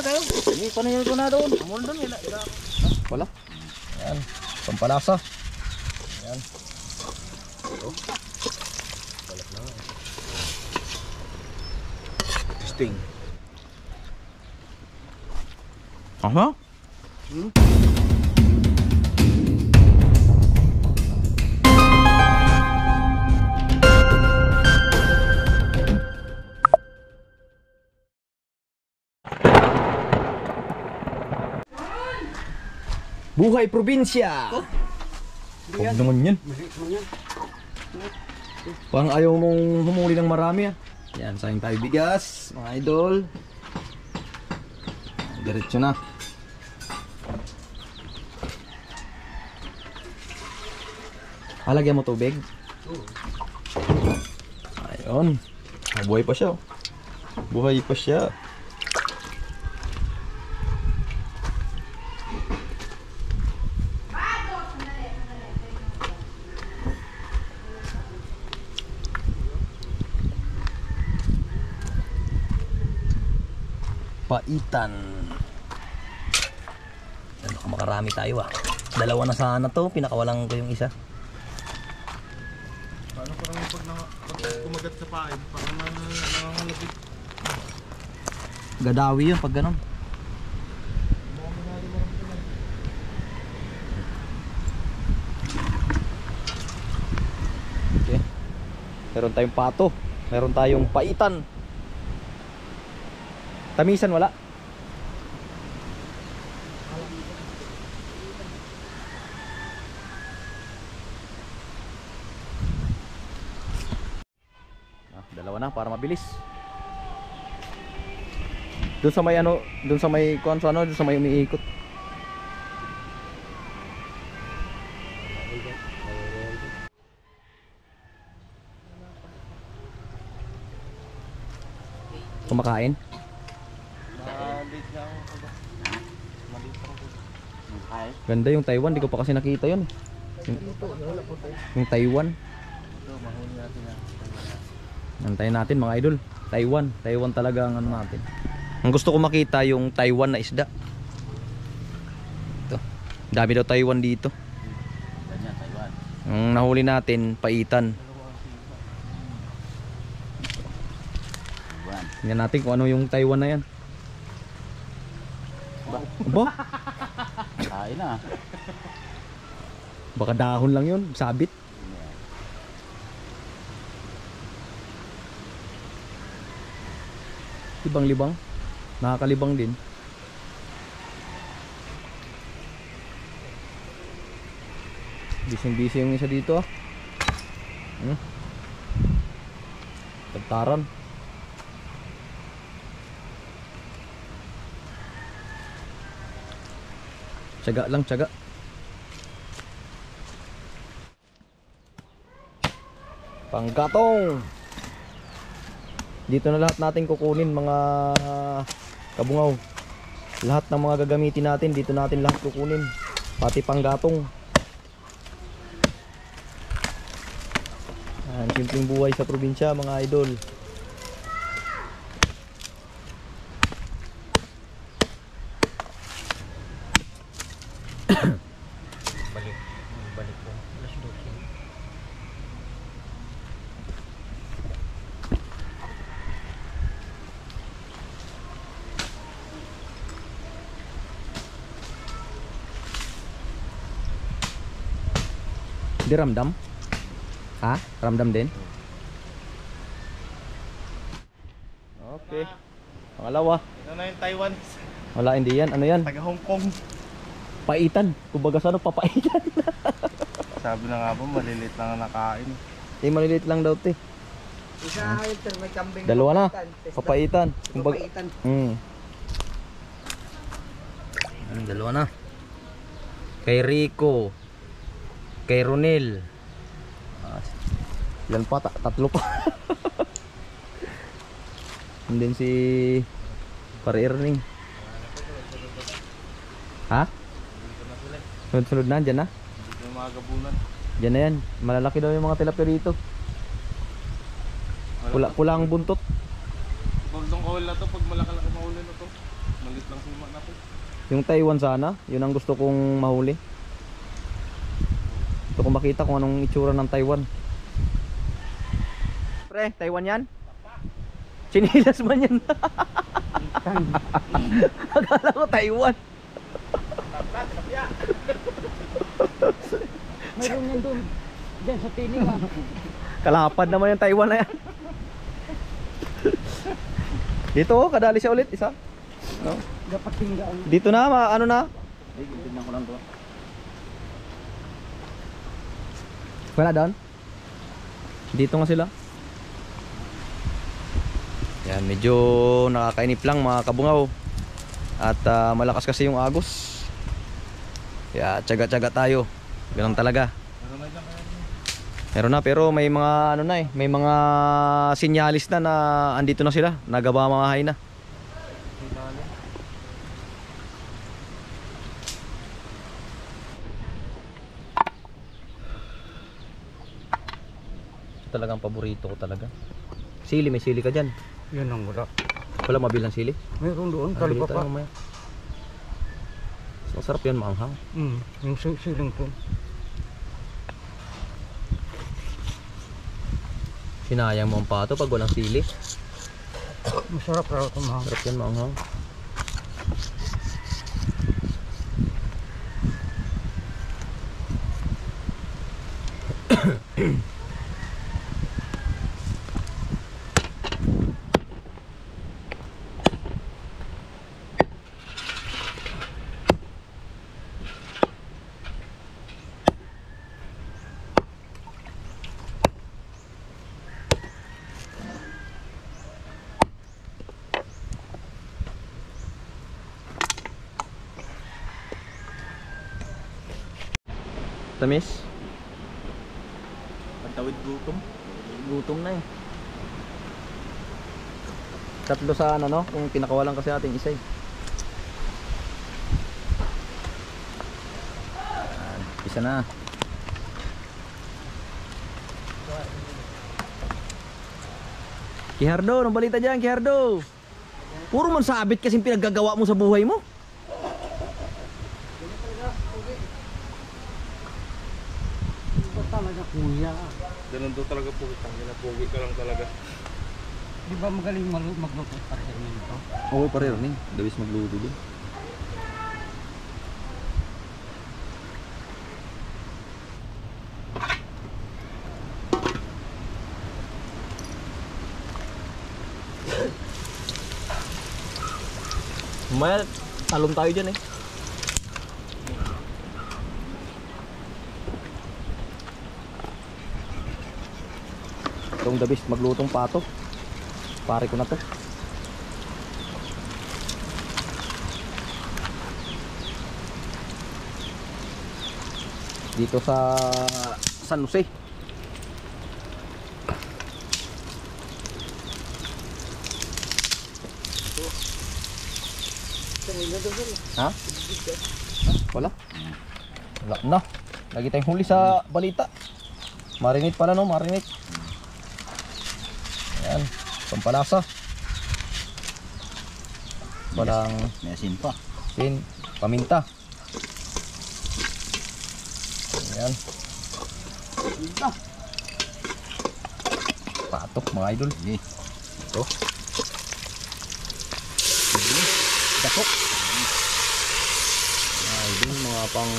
tayo. Ini panayin ko na doon. Amol doon. Wala. Ayan. Pampalasa. Ayan. Balat na. Testing. Aha. Buhay probinsya. Huwag naman yan. Parang ayaw mong humuli ng marami ah. Yan, sayang tayo bigas, mga idol. Diretso na. Halagyan mo tubig. Ayun. Buhay pa siya. Buhay pa siya. Paitan. Makarami tayo ah. Dalawa na sana to, pinakawalan ko yung isa. Paano parang pag kumagat sa pain, parang nangangalapit. Gadawi yun pag ganon. Okay. Meron tayong pato. Meron tayong paitan. Tamisan wala. Dalawa na para mabilis. Doon sa may ano, doon sa may kuan sa ano, doon sa may umiikot. Kumakain? Ganda yung Taiwan, di ko pa kasi nakita yun. Yung Taiwan. Nantayin natin mga idol. Taiwan talaga ang ano natin. Ang gusto ko makita yung Taiwan na isda. Ito. Dami daw Taiwan dito. Ang nahuli natin, paitan. Tingnan natin kung ano yung Taiwan na yan. Ba? Kain na. Baka dahon lang yun, sabit. Libang-libang. Nakakalibang din. Bising-bising yung isa dito ah. Tagtaran. Tiyaga lang, tiyaga. Panggatong. Dito na lahat natin kukunin mga kabungaw. Lahat ng mga gagamitin natin dito natin lahat kukunin. Pati panggatong. Ang simpleng buhay sa probinsya mga idol. Balik ko. Di ramdam? Ha? Ramdam din? Okay. Pangalawa. Ano na yung Taiwan? Wala, hindi yan. Ano yan? Taga Hong Kong. Paitan. Kumbaga sa ano, papaitan. Sabi na nga po, malilit lang ang nakain. Maliliit lang daw te. Isa may kambing. Dalawa na. Papaitan. Kumbaga. Papaitan. Dalawa na. Kay Rico. Kay Ronel. Ilan pa? Tatlo pa. And then si Pare Erning. Ha? Sunod-sunod na, dyan na? Dito yung mga gabunan. Dyan na yan. Malalaki daw yung mga tilapia dito. Pula ang buntot. Goldong kawal na to, pag malaki-laki mahuli na to. Malit lang Yung Taiwan sana, yun ang gusto kong mahuli. Gusto kong makita kung anong itsura ng Taiwan. Pre, Taiwan yan? Chinilas man yan. Akala ko Taiwan. Mayroon yan doon. Diyan sa tiling ah. Kalapad naman yung Taiwan na yan. Dito oh, kadali siya ulit, isa. No? Dapat tinggaan. Dito na, ano na? Tignan ko lang to. Wala doon? Dito nga sila. Yan, medyo nakakainip lang mga kabungaw. At malakas kasi yung agos. Kaya tsaga-tsaga tayo. Ganun talaga. Meron na, pero may mga ano na may mga sinyalis na na andito na sila, nagabamahay na. Talagang paborito ko talaga. Sili, may sili ka dyan. Yan ang wala. Wala mabilang sili? Mayroon doon, Bili kalipa tayo pa. mamaya. Masarap yan, maanghang. Yung siling po. Sinayang mo ang pato pag walang sili. Masarap raw ito mahal. Sarap yan, maanghang. Tamis? Pagtawid gutom. Gutom na eh. Tatlo sa ano, no? Kung pinakawalan kasi ating isa eh. Yan, isa na. Kihardo, anong balita dyan, Kihardo? Puro man sabit kasing pinaggagawa mo sa buhay mo. Talaga kuya. Ganun daw talaga po. Pogi ka lang talaga. Di ba magaling magluto pa rin nito? Oo, pareho rin. Dawis magluto din. Mamaya, talon tayo dyan eh. Itong the best maglutong pato. Pare ko na to. Dito sa San Jose. Ha? Wala? Wala na. Lagi tayong huli sa balita. Marinate pala no, marinate. Ayan, pampalasa. Walang May asin pa. sin, paminta. Ayan. Patok mga idol. Ito. Dakok. Idol, mga pang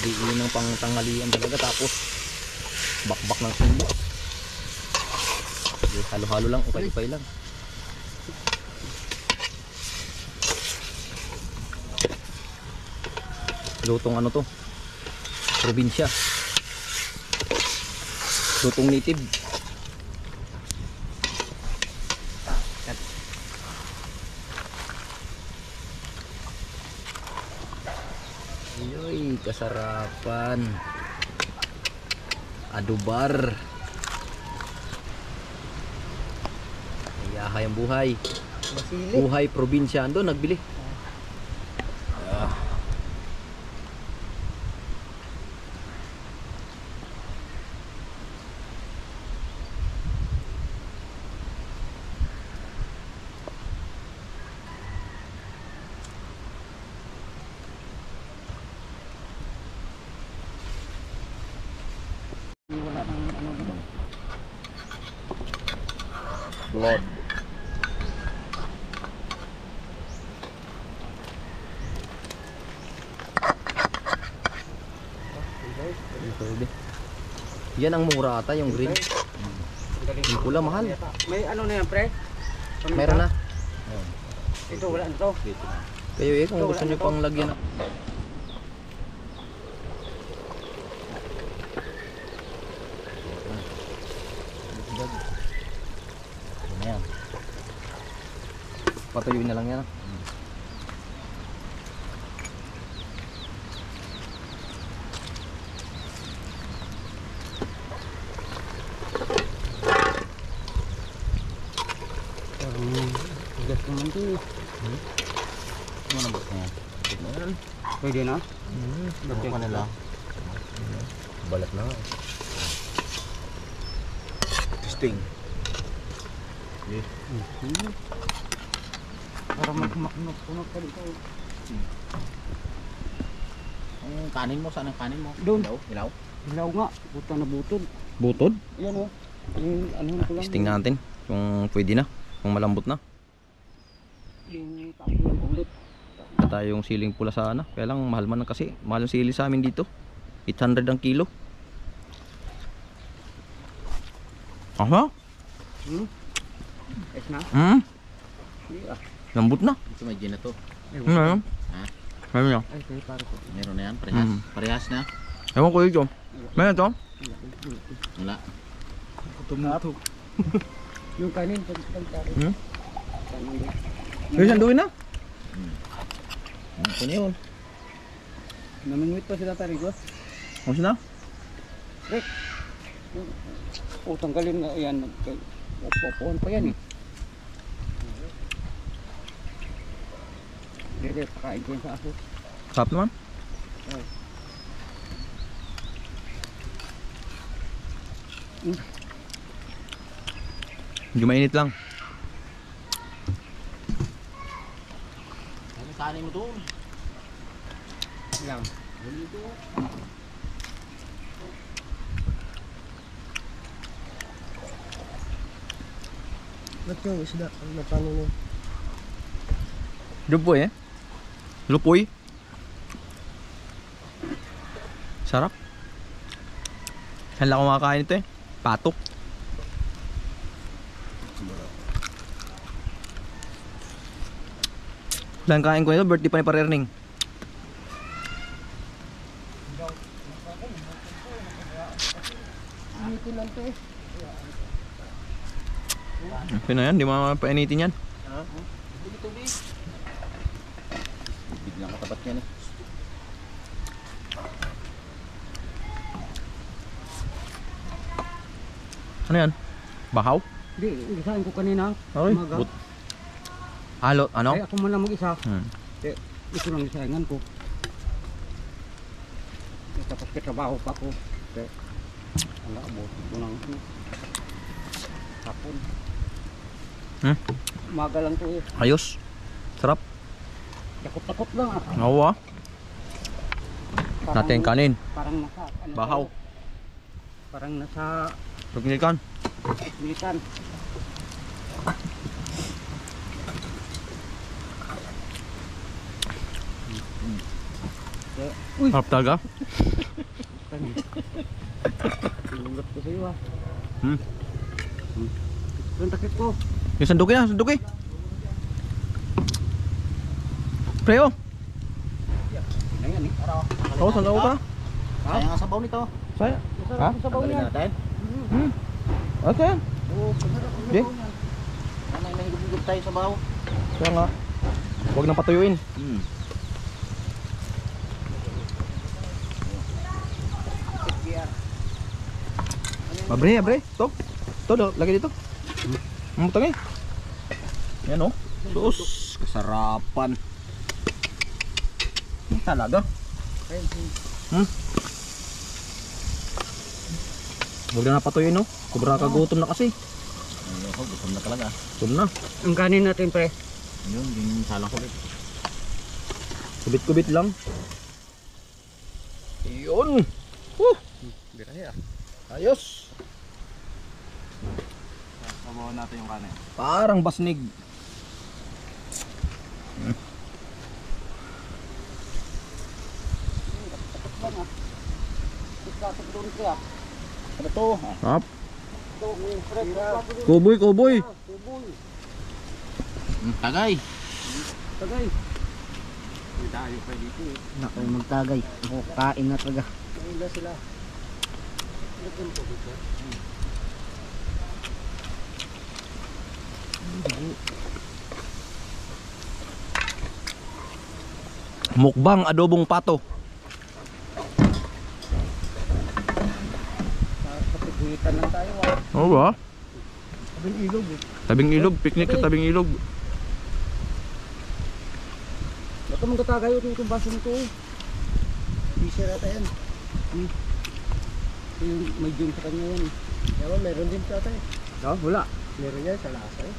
diin ng pang tanghalian talaga. Tapos bakbak ng sili. Halo-halo lang, upay-upay lang. Lutong ano to? Probinsya. Lutong native. Ayoy, kasarapan. Adubar. Yahay ang buhay. Basili. Buhay probinsya. Ando, nagbili. Lord. Pwede. Yan ang mura ata, yung green. Yung pula mahal. May ano na yan, pre? Meron na. Ito, wala na to. Kayo eh, kung gusto nyo pang lagyan na. Yan. Patuyuin na lang yan. Bigas naman to. Ano na ba yan? Pwede na? Ano na lang? Balat na nga. Sting. Para magkumak ka dito. Ang kanin mo, saan ang kanin mo? Doon. Ilaw? Hilaw nga. Buta na butod. Butod? Ayan o. Yung ano ko lang. Testing natin kung pwede na, kung malambot na. Yung tapo lang ulit. Wala tayong siling pula sana. Kaya lang mahal man kasi. Mahal ang sili sa amin dito. 800 ang kilo. Aha? Es na? Hindi ah. Lambot na. Ito may gin na to. Ano yan? Ha? Meron yan. Ay, kaya para ko. Meron na yan, parehas. Mm. Parehas na. Ewan ko ito. Meron ito? Wala. Tumutok. Yung kanin, pagkakari. Hmm? Kanin din. Yung sanduin na? Ito na yun. Namingwit pa sila tarig ko. Ano na? O, tanggalin na yan. Upuan pa yan eh. Hindi, pakain ko yun sa aso. Sarap naman. Medyo mainit lang. Ano kanin mo doon? Lang. Ba't yung isda? Ano paano mo? Lupoy eh. Lupoy. Sarap. Saan lang kumakain ito eh? Patok. Lang kain ko ito, birthday pa ni Parerning. Okay na yan, di mapainitin yan. Biglang katapat yan eh. Ano yan? Bahaw? Hindi, isahin ko kanina. Okay. Umaga. Halo, ano? Ay, ako man lang mag-isa. Hmm. Ito lang isahingan ko. Tapos katrabaho pa ko. Okay. Wala, buti ko lang. Hapon. Hmm? Umaga lang to eh. Ayos. Sarap. Takot-takot lang ah. Oo ah. Natin yung kanin. Parang nasa... Ano, Bahaw. Parang nasa... Pagnikan. Militan. Uy! Sarap talaga. Tulungat ko sa'yo ah. Hmm. Yung takip ko. Yung sanduki na, sanduki. Pre oh. Ayan eh. Oo, sanduki ka. Kaya nga sabaw nito. Saya. Ha? Sa bawa Tanggalin niya. natin. Okay yan. Oo, Di? ano yung nahigub-higub tayo sabaw? Kaya nga. Huwag nang patuyuin. Abre, abre. Ito. Ito, lagay dito. Mamutang eh. Yan oh. Sus, kasarapan. Talaga. Huwag na napatuyin no. Sobra kagutom na kasi. Ayoko, gutom na talaga. Gutom na. Ang kanin natin pre. Yun, yung salang ko rin. Kubit-kubit lang. Yun. Ayos. Sabawan natin yung kanin. Parang basnig. Ano to? Hap. Kuboy, kuboy. Tagay. Tagay. Hindi tayo pa dito eh. Naku, magtagay. Ako, kain na talaga. Kaila sila. Mukbang adobong pato. Kapiguitan lang tayo. Oo ba? Tabing ilog eh. Tabing ilog, picnic sa tabing ilog. Ba't mong katagay yung baso nito? Fisher ata yan. Yung may gym sa kanya yan. Yaman, meron din sa tayo. No, wala. Meron yan sa lasa eh.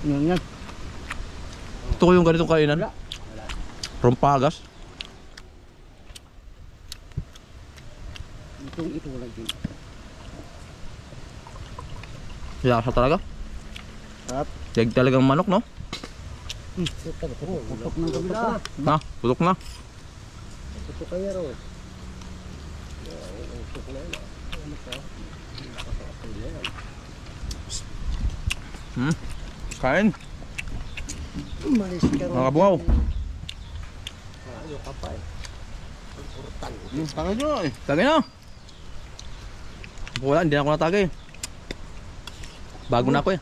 Yan yan. Ito ko yung ganitong kainan. Wala. Rompagas. Ito lang din. Lasa talaga. Sarap. Tiyag talagang manok, no? Putok ng kabila. Ha, putok na. Ito kaya ro. Kain. Malis ka ro. Mga kabungaw. Ayaw ka pa eh. Tagay nyo eh. Tagay na. Wala, hindi na ako natagay. Bago na ako eh.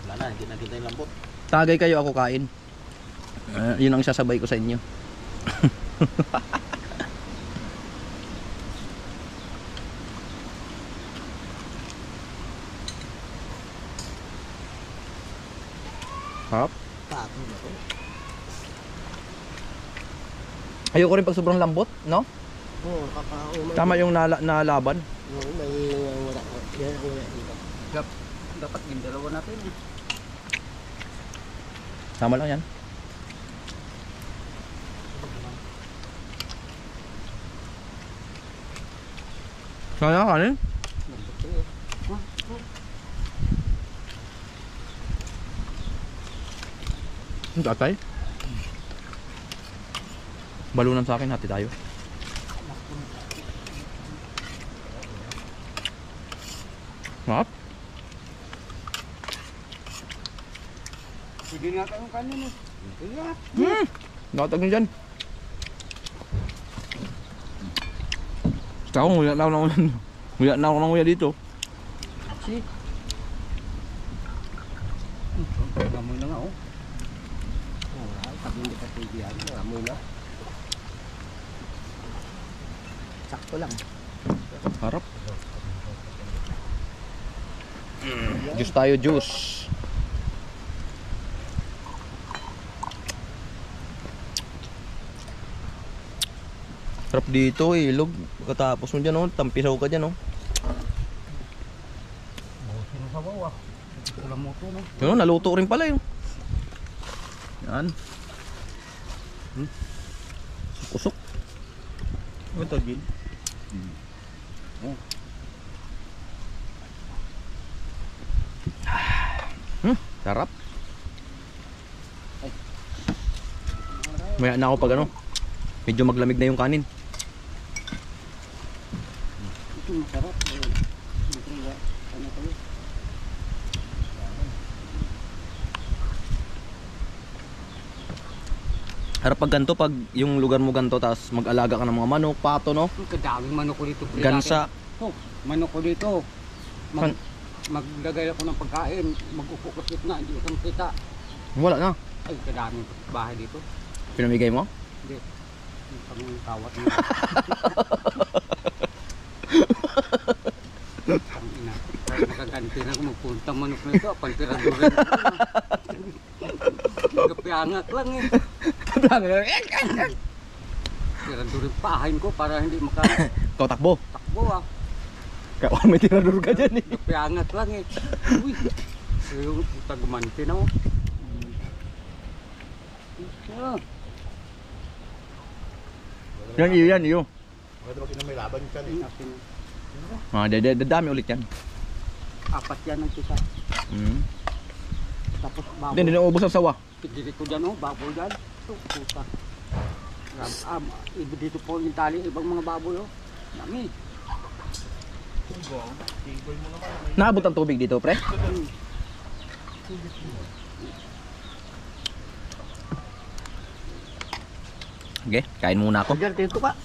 Wala na, hindi na kita yung lambot. Tagay kayo, ako kain. Yun ang sasabay ko sa inyo. Harap. Pato na to. Ayoko rin pag sobrang lambot, no? Oo, kakaumay. Tama yung nalaban. Oo, may wala. Yan, wala dito. Dapat yung dalawa natin eh. Tama lang yan. Kaya kanin? Tatay? Balunan sa akin, hati tayo. Map? Sige nga kayong kanin eh. Sige nga. Nakatag nyo dyan. Ako, nguya na ako ng nguya. Nguya na ako ng nguya dito. Si. Gamoy na nga oh. Pag hindi ka tigihan, amoy na. Sakto lang. Harap. Juice tayo, juice. Sarap dito, ilog. Pagkatapos mo dyan, oh, tampisaw ka dyan, oh. Sinasabaw ah. Walang moto no. Yun, naluto rin pala yun. Yan. Kusok. Ito, Gil. Sarap. Maya na ako pag ano, medyo maglamig na yung kanin. Ito masarap. Siyempre ano kayo. Harap pag ganito, pag yung lugar mo ganito, tapos mag-alaga ka ng mga manok, pato, no? Ang kadaming manok ko dito. pre, Gansa. dati. Oh, manok ko dito. Maglagay ako ng pagkain. Mag-upo ko na. Hindi ko kita. Wala na. Ay, kadaming bahay dito. Pinamigay mo? Hindi. Ang kawat mo. Ang ina. Makaganti na kung magpunta manok na ito. Pantiradurin ko na. Nagapiangat lang eh. Tiradurin pahain ko para hindi Ikaw takbo. makatakbo ah. Kaya may tirador ka dyan eh. Nagapiangat lang eh. Uy. Yung puta gumanti na oh. Ah. Yan iyo, yan iyo. Maganda ba may laban ka Akin. Dadami ulit yan. Apat yan ang isa. Mm. Tapos baboy. Hindi na ubos ang sawa. Dito dyan oh, baboy dyan. Ito, puta. Iba dito po yung tali, ibang mga baboy oh. Dami. Naabot ang tubig dito, pre? Okay, kain muna ako. Diyan, dito ka.